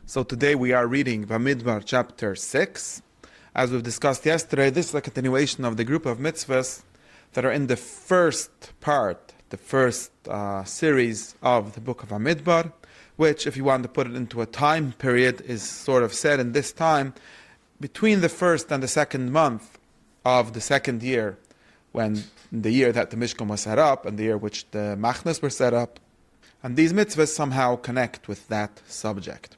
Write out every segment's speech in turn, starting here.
So today we are reading Bamidbar Chapter 6. As we've discussed yesterday, this is a continuation of the group of mitzvahs that are in the first part, the first series of the book of Bamidbar, which, if you want to put it into a time period, is sort of said in this time between the first and the second month of the second year, when the year that the Mishkan was set up and the year which the Machnas were set up. And these mitzvahs somehow connect with that subject.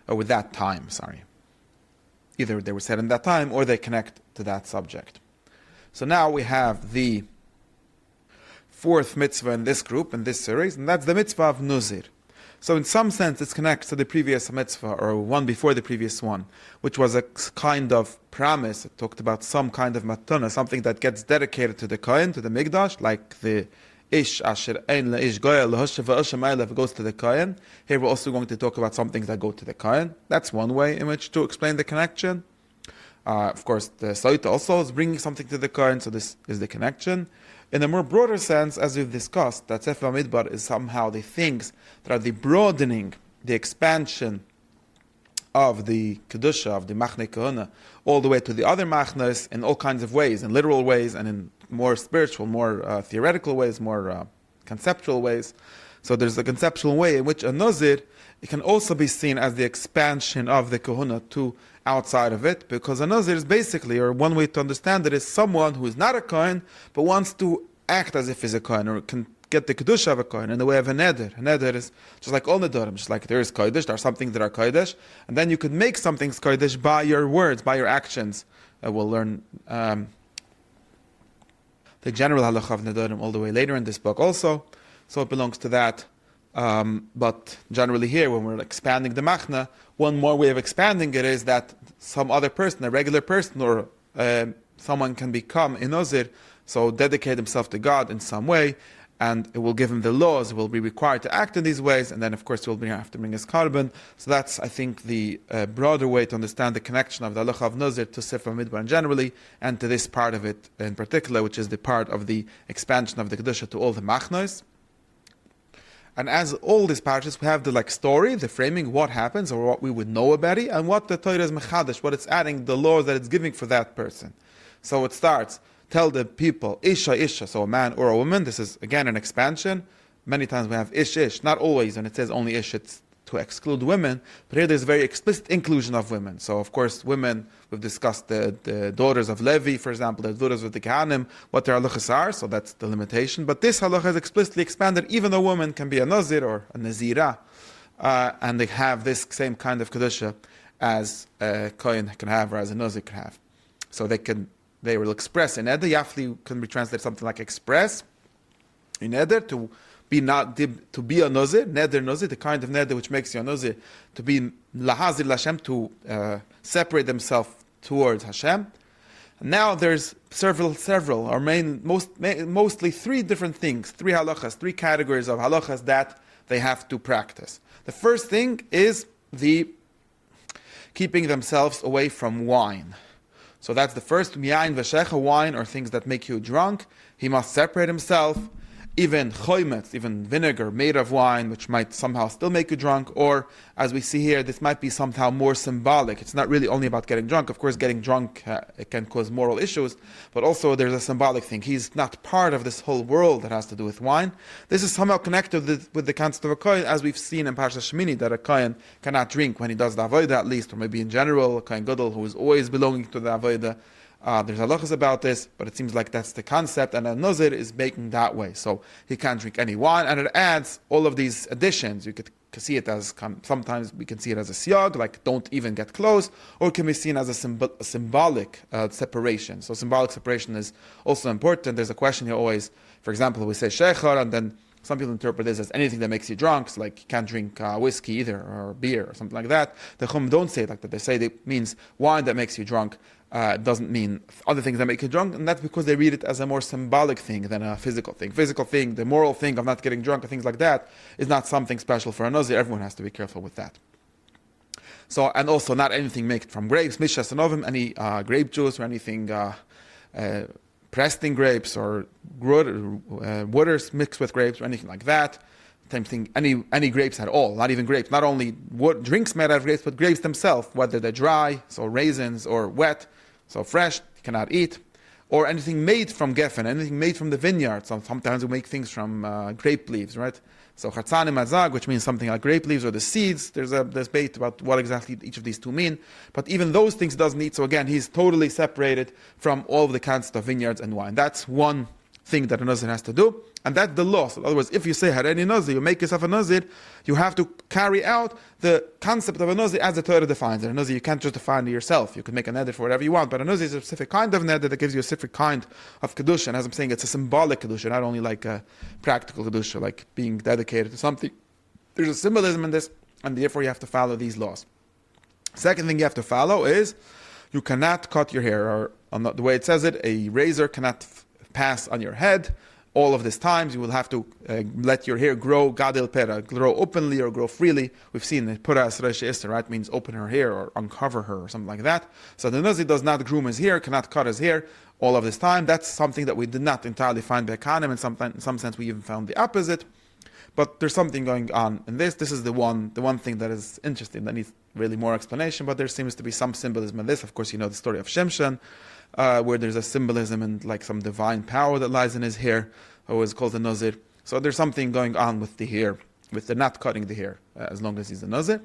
Or with that time, sorry. Either they were said in that time or they connect to that subject. So now we have the fourth mitzvah in this group, in this series, and that's the mitzvah of Nazir. So in some sense it connects to the previous mitzvah, or one before the previous one, which was a kind of promise. It talked about some kind of matana, something that gets dedicated to the Kohen, to the Mikdash, like the Ish Asher Ein Leish Goya Lahoshev V'Oshem goes to the Kohen. Here we're also going to talk about some things that go to the Kohen. That's one way in which to explain the connection. Of course, the Saita also is bringing something to the Kohen, so this is the connection. In a more broader sense, as we've discussed, that Sefer Bamidbar is somehow the things that are the broadening, the expansion of the kedusha, of the machne kahuna, all the way to the other machnas in all kinds of ways, in literal ways and in more spiritual, more theoretical ways, more conceptual ways. So there's a conceptual way in which a Nazir, it can also be seen as the expansion of the kahuna to outside of it, because a Nazir is basically, or one way to understand it, is someone who is not a Kohen, but wants to act as if he's a Kohen, or can get the kedusha of a Kohen in the way of a neder. A neder is just like all nedarim, just like there is kodesh, there are some things that are kodesh, and then you could make some things kodesh by your words, by your actions. We'll learn the general halacha of nedarim all the way later in this book also, so it belongs to that. But generally here, when we're expanding the machna, one more way of expanding it is that some other person, a regular person, or someone can become a Nazir, so dedicate himself to God in some way, and it will give him the laws, will be required to act in these ways, and then of course he will have to bring his carbon. So that's, I think, the broader way to understand the connection of the halacha of Nazir to Sefer Bamidbar generally, and to this part of it in particular, which is the part of the expansion of the kedusha to all the machnos. And as all these parashas, we have the story, the framing, what happens, or what we would know about it, and what the Torah is mechadash, what it's adding, the laws that it's giving for that person. So it starts, tell the people, Isha, so a man or a woman. This is, again, an expansion. Many times we have Ish, not always, and it says only Ish, it's to exclude women, but here there's very explicit inclusion of women. So, of course, women, we've discussed the daughters of Levi, for example, the daughters of the Kohanim, what their halachas are, so that's the limitation. But this halacha is explicitly expanded, even a woman can be a Nazir or a Nazira, and they have this same kind of kedusha as a Kohen can have, or as a Nazir can have. So they will express in Eder. Yafli can be translated something like express in Eder, to be a Nazir, neder Nazir, the kind of neder which makes you a Nazir, to be lahazir Lashem, to separate themselves towards Hashem. And now there's several, or mostly three different things, three halachas, three categories of halachas that they have to practice. The first thing is the keeping themselves away from wine. So that's the first, miyayin v'shecha, wine or things that make you drunk. He must separate himself. Even choimetz, even vinegar made of wine, which might somehow still make you drunk, or, as we see here, this might be somehow more symbolic. It's not really only about getting drunk. Of course, getting drunk it can cause moral issues, but also there's a symbolic thing. He's not part of this whole world that has to do with wine. This is somehow connected with the concept of a kohen, as we've seen in Parashat Shemini, that a kohen cannot drink when he does the avodah, at least, or maybe in general, a kohen gadol who is always belonging to the avodah. There's halachas about this, but it seems like that's the concept, and a Nazir is making that way. So he can't drink any wine, and it adds all of these additions. You could see it as, sometimes we can see it as a siyag, like don't even get close, or it can be seen as a symbolic separation. So symbolic separation is also important. There's a question here always, for example, we say shechar, and then some people interpret this as anything that makes you drunk, so like you can't drink whiskey either, or beer, or something like that. The Chum don't say it like that. They say it means wine that makes you drunk. Doesn't mean other things that make you drunk, and that's because they read it as a more symbolic thing than a physical thing. Physical thing, the moral thing of not getting drunk and things like that, is not something special for a Nazir. Everyone has to be careful with that. So, and also not anything made from grapes, mishas and ovim, any grape juice or anything pressed in grapes or waters mixed with grapes or anything like that. same thing, any grapes at all, not even grapes, not only drinks made out of grapes, but grapes themselves, whether they're dry, so raisins, or wet, so fresh, you cannot eat, or anything made from geffen, anything made from the vineyard. So sometimes we make things from grape leaves, right? So chatzanim mazag, which means something like grape leaves, or the seeds. There's a debate about what exactly each of these two mean. But even those things doesn't eat. So again, he's totally separated from all of the concept of vineyards and wine. That's one thing that a Nazir has to do. And that's the law. So in other words, if you say Hareni Nazir, you make yourself a Nazir, you have to carry out the concept of a Nazir as the Torah defines it. A Nazir, you can't just define it yourself. You can make a neder for whatever you want, but a Nazir is a specific kind of neder that gives you a specific kind of kedusha. And as I'm saying, it's a symbolic kedusha, not only like a practical kedusha, like being dedicated to something. There's a symbolism in this, and therefore you have to follow these laws. Second thing you have to follow is you cannot cut your hair, or the way it says it, a razor cannot pass on your head. All of these times, you will have to let your hair grow, gadil pera, grow openly or grow freely. We've seen it, pura asresh ester, right, means open her hair or uncover her or something like that. So the Nazir does not groom his hair, cannot cut his hair all of this time. That's something that we did not entirely find by Kohanim. In some sense, we even found the opposite. But there's something going on in this. This is the one thing that is interesting, that needs really more explanation, but there seems to be some symbolism in this. Of course, you know the story of Shimshon, where there's a symbolism and like some divine power that lies in his hair, who is called the Nazir. So there's something going on with the hair, with the not cutting the hair, as long as he's a Nazir.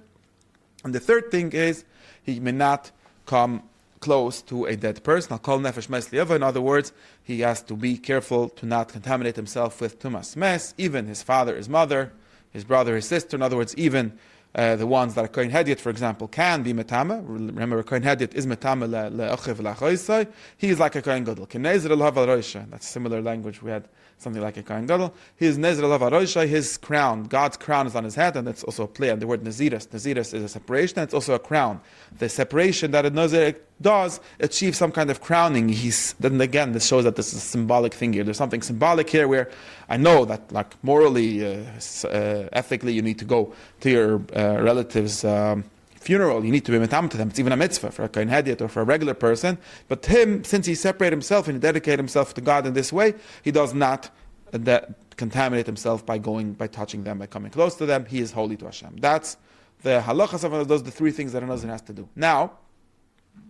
And the third thing is, he may not come close to a dead person. I'll call nefesh mes liyava. In other words, he has to be careful to not contaminate himself with tumas mes, even his father, his mother, his brother, his sister. In other words, even the ones that are kohen hedyot, for example, can be metama. Remember, kohen hedyot is metama le'achiv le'achoisai. He is like a kohen gadol. That's similar language we had. Something like a kohen gadol. His nezer alav haroisha, his crown, God's crown is on his head, and that's also a play on the word naziris. Naziris is a separation, and it's also a crown. The separation that a nazir does achieves some kind of crowning. Then again, this shows that this is a symbolic thing here. There's something symbolic here where I know that, like, morally, ethically, you need to go to your relatives' funeral, you need to be metam to them. It's even a mitzvah for a kohen hedyot or for a regular person. But him, since he separated himself and he dedicated himself to God in this way, he does not contaminate himself by touching them, by coming close to them. He is holy to Hashem. That's the halachas of those, the three things that a nazir has to do. Now,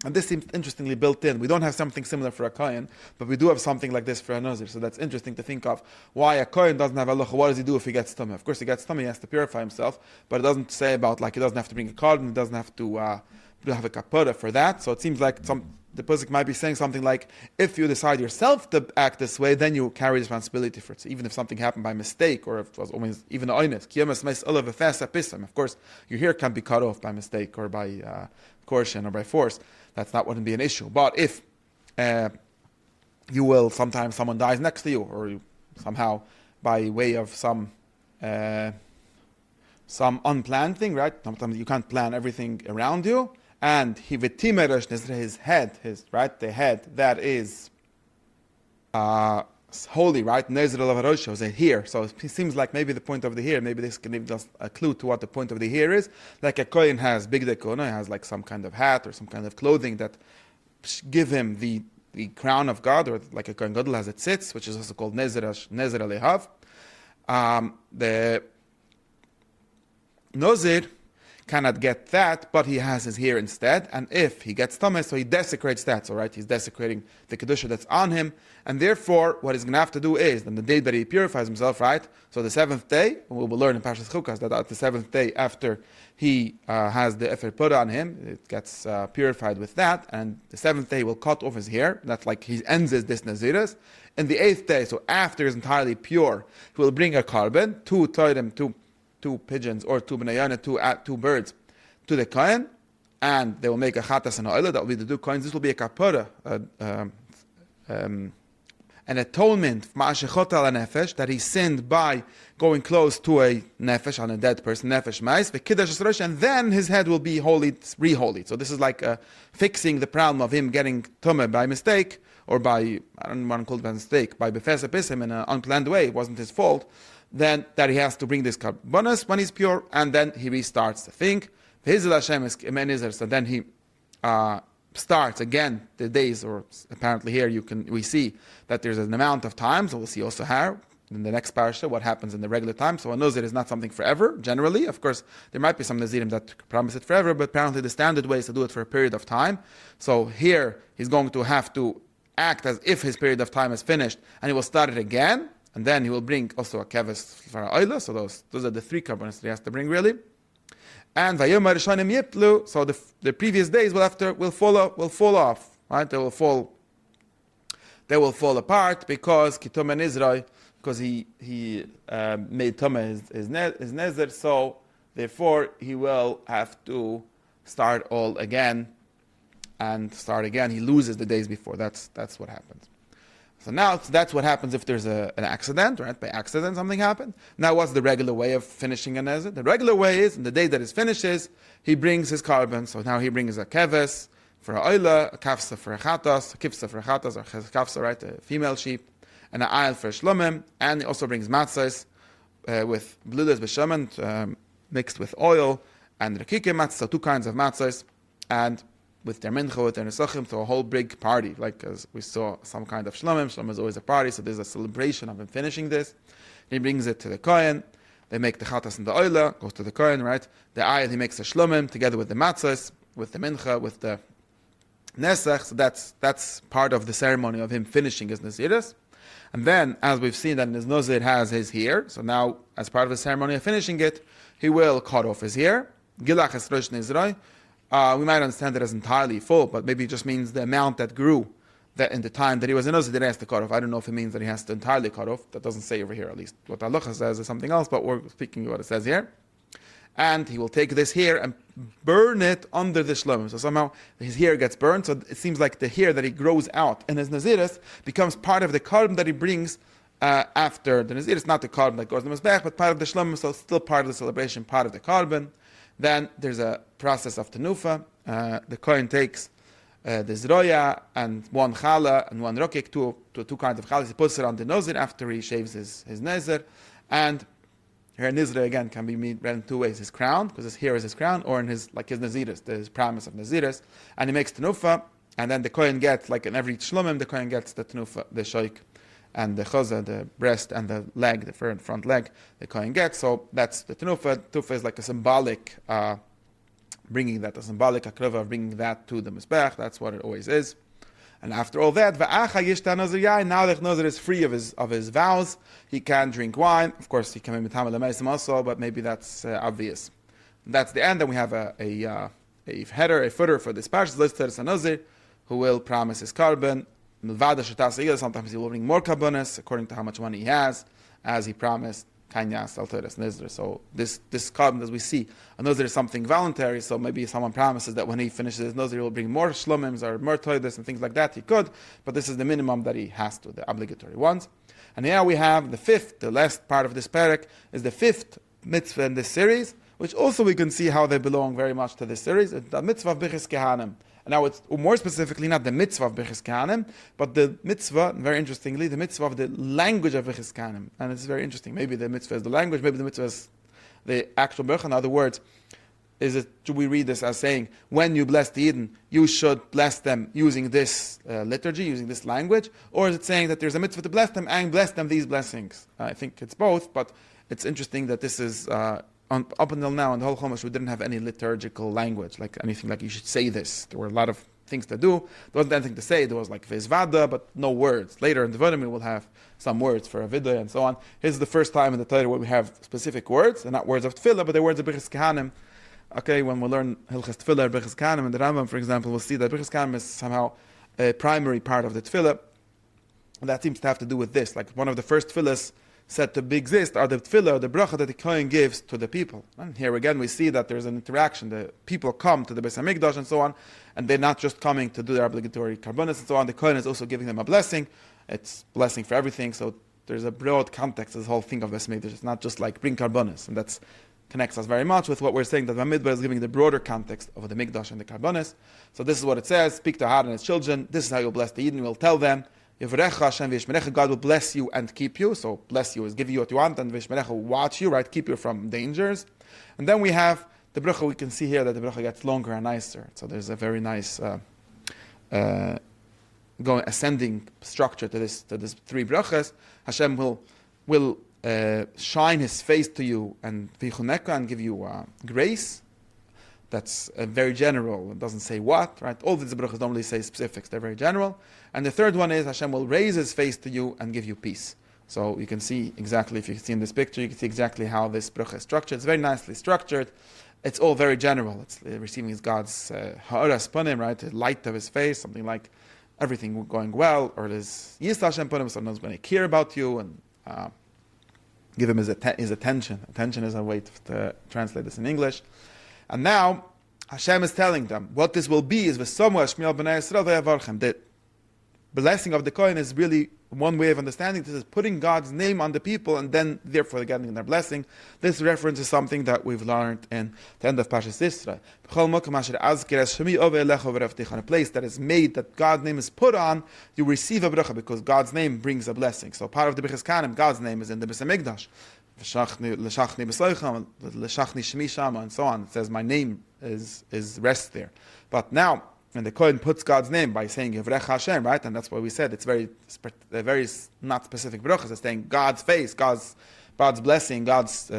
and this seems interestingly built in. We don't have something similar for a kohen, but we do have something like this for a nazir. So that's interesting to think of. Why a kohen doesn't have halacha? What does he do if he gets tumah? Of course, he gets tumah, he has to purify himself, but it doesn't say about, like, he doesn't have to bring a carbon, he doesn't have to have a kapara for that. So it seems like the pasuk might be saying something like, if you decide yourself to act this way, then you carry responsibility for it. So even if something happened by mistake, or if it was always even oines, of course, your hair can be cut off by mistake or by coercion or by force. That's not wouldn't be an issue. But if you will, sometimes someone dies next to you, or you, somehow by way of some unplanned thing, right? Sometimes you can't plan everything around you. And he v'timeresh his head, the head that is holy, right? Nazir alav is here. So it seems like maybe the point of the hair, maybe this can give us a clue to what the point of the hair is. Like a kohen has big dekona, has like some kind of hat or some kind of clothing that give him the crown of God, or like a kohen gadol has it sits, which is also called Nazir alehav. The Nazir cannot get that, but he has his hair instead. And if he gets tameh, so he desecrates that. So, right, he's desecrating the kedusha that's on him. And therefore, what he's going to have to do is, on the day that he purifies himself, right? So the seventh day, and we will learn in Parshas Chukas that at the seventh day after he has the efer pura on him, it gets purified with that. And the seventh day he will cut off his hair. That's like he ends this naziris. And the eighth day, so after he's entirely pure, he will bring a carbon, two pigeons or two b'nayana, two birds, to the kohen, and they will make a chatas and oila. That will be the two coins. This will be a kapara, an atonement that he sinned by going close to a nefesh, on a dead person, nefesh mais, and then his head will be holy, re-holy. So this is like fixing the problem of him getting tumah by mistake, or by, I don't want to call it by mistake, by befesa pisim in an unplanned way. It wasn't his fault. Then that he has to bring this karbonos when he's pure, and then he restarts the thing. So then he starts again the days, or apparently here we see that there's an amount of time, so we'll see also how in the next parasha, what happens in the regular time. So a Nazir is not something forever, generally. Of course, there might be some Nazirim that promise it forever, but apparently the standard way is to do it for a period of time. So here, he's going to have to act as if his period of time is finished, and he will start it again, and then he will bring also a keves for oila. So those are the 3 carbonates that he has to bring, really. And vayom harishonim yiplu, so the previous days will fall off, right? They will fall apart because kitum Israel, because he made Tumah his Nazir, so therefore he will have to start all again and start again. He loses the days before. That's what happens. So now that's what happens if there's an accident, right? By accident something happened. Now what's the regular way of finishing a Nazir? The regular way is, in the day that it finishes, he brings his carbon. So now he brings a keves for a oila, a kafsa for a chatas, a kifsa for a chatas, or kafsa, right, a female sheep, and an ayil for a shlomim, and he also brings matzahs with bludas b'shaman, mixed with oil, and rakike matzahs, so 2 kinds of matzahs, and with their mincha, with their nesachim, so a whole big party, like as we saw some kind of shlomim. Shlomim is always a party, so there's a celebration of him finishing this. He brings it to the kohen. They make the chatas and the oila, goes to the kohen, right? The ayil, he makes a shlomim together with the matzahs, with the mincha, with the nesach. So that's part of the ceremony of him finishing his naziris. And then, as we've seen that in his nazir has his hair, so now as part of the ceremony of finishing it, he will cut off his hair. Gilach es rosh nizroi. We might understand it as entirely full, but maybe it just means the amount that grew that in the time that he was in Nazir, that he has to cut off. I don't know if it means that he has to entirely cut off. That doesn't say over here, at least. What Allah says is something else, but we're speaking what it says here. And he will take this hair and burn it under the shlomim. So somehow his hair gets burned, so it seems like the hair that he grows out in his naziris becomes part of the carbon that he brings after the naziris. Not the carbon that goes in the mizbech, but part of the shlomim, so still part of the celebration, part of the carbon. Then there's a process of tenufa. The kohen takes the zroya and 1 chala and 1 rokik, two kinds of chalas. He puts it on the nazir after he shaves his nazir. And here nizra again can be read in 2 ways: his crown, because his hair is his crown, or in his naziris, his promise of naziris. And he makes tenufa, and then the kohen gets, like in every shlomim, the kohen gets the tenufa, the shoik, and the chaza, the breast, and the leg, the front leg, the kohen gets. So that's the tenufa. Tenufa is like a symbolic bringing that, a symbolic akrava of bringing that to the mizbech. That's what it always is. And after all that, now the Nazir is free of his vows. He can drink wine. Of course, he can be mitam l'meisim also, but maybe that's obvious. And that's the end. Then we have a header, a footer for this parsha. Listed a Nazir who will promise his carbon. Sometimes he will bring more karbonas according to how much money he has, as he promised. So this carbon, as we see, a Nazir is something voluntary. So maybe someone promises that when he finishes his Nazir, he will bring more shlomims or more toidas and things like that. He could, but this is the minimum that he has to, the obligatory ones. And now we have the 5th, the last part of this parak, is the 5th mitzvah in this series, which also we can see how they belong very much to this series. It's the mitzvah of Birkat Kohanim. And now it's more specifically not the mitzvah of Birkat Kohanim, but the mitzvah, very interestingly, the mitzvah of the language of Birkat Kohanim. And it's very interesting. Maybe the mitzvah is the language, maybe the mitzvah is the actual bracha. In other words, should we read this as saying, when you bless the Eden, you should bless them using this liturgy, using this language? Or is it saying that there's a mitzvah to bless them and bless them these blessings? I think it's both, but it's interesting that this is up until now in the whole Chumash, we didn't have any liturgical language, like anything like you should say this. There were a lot of things to do. There wasn't anything to say. There was like Vizvada, but no words. Later in the Vodim, we will have some words for Avidah and so on. This is the first time in the Torah where we have specific words, and not words of Tefillah, but they're words of Birkat Kohanim. Okay, when we learn Hilchas Tefillah, Birkat Kohanim, and the Rambam, for example, we'll see that Birkat Kohanim is somehow a primary part of the Tefillah. And that seems to have to do with this. Like one of the first Tefillahs said to exist are the tefillah, the bracha that the kohen gives to the people. And here again we see that there's an interaction. The people come to the Beis Hamikdash and so on, and they're not just coming to do their obligatory karbonos and so on. The kohen is also giving them a blessing. It's blessing for everything. So there's a broad context to this whole thing of Beis Hamikdash. It's not just like bring karbonos, and that connects us very much with what we're saying, that Bamidbar is giving the broader context of the Mikdash and the karbonos. So this is what it says: speak to Aaron and his children. This is how you'll bless the Eden. We'll tell them, God will bless you and keep you. So bless you is give you what you want, and Vishmerecha will watch you, right? Keep you from dangers. And then we have the bracha. We can see here that the bracha gets longer and nicer. So there's a very nice ascending structure to this 3 brachas. Hashem will will shine his face to you and give you grace. That's very general. It doesn't say what, right? All these brachas don't really say specifics. They're very general. And the third one is Hashem will raise his face to you and give you peace. So you can see exactly, if you see in this picture, you can see exactly how this bracha is structured. It's very nicely structured. It's all very general. It's receiving God's ha'aras panim, right? The light of his face, something like everything going well, or there's Yis Hashem panim, someone's going to care about you and give him his attention. Attention is a way to translate this in English. And now Hashem is telling them what this will be is the blessing of the Kohen is really one way of understanding this is putting God's name on the people and then therefore getting their blessing. This reference is something that we've learned in the end of Parshas Yisro. On a place that is made, that God's name is put on, you receive a bracha because God's name brings a blessing. So part of the Birkat Kohanim, God's name is in the Mikdash. And so on. It says my name is rest there. But now, when the Kohen puts God's name by saying Yevrech Hashem, right? And that's why we said it's very not specific brachas. It's saying God's face, God's blessing, God's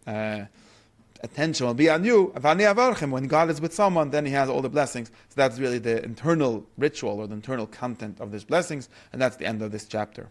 attention will be on you. When God is with someone, then he has all the blessings. So that's really the internal ritual or the internal content of these blessings, and that's the end of this chapter.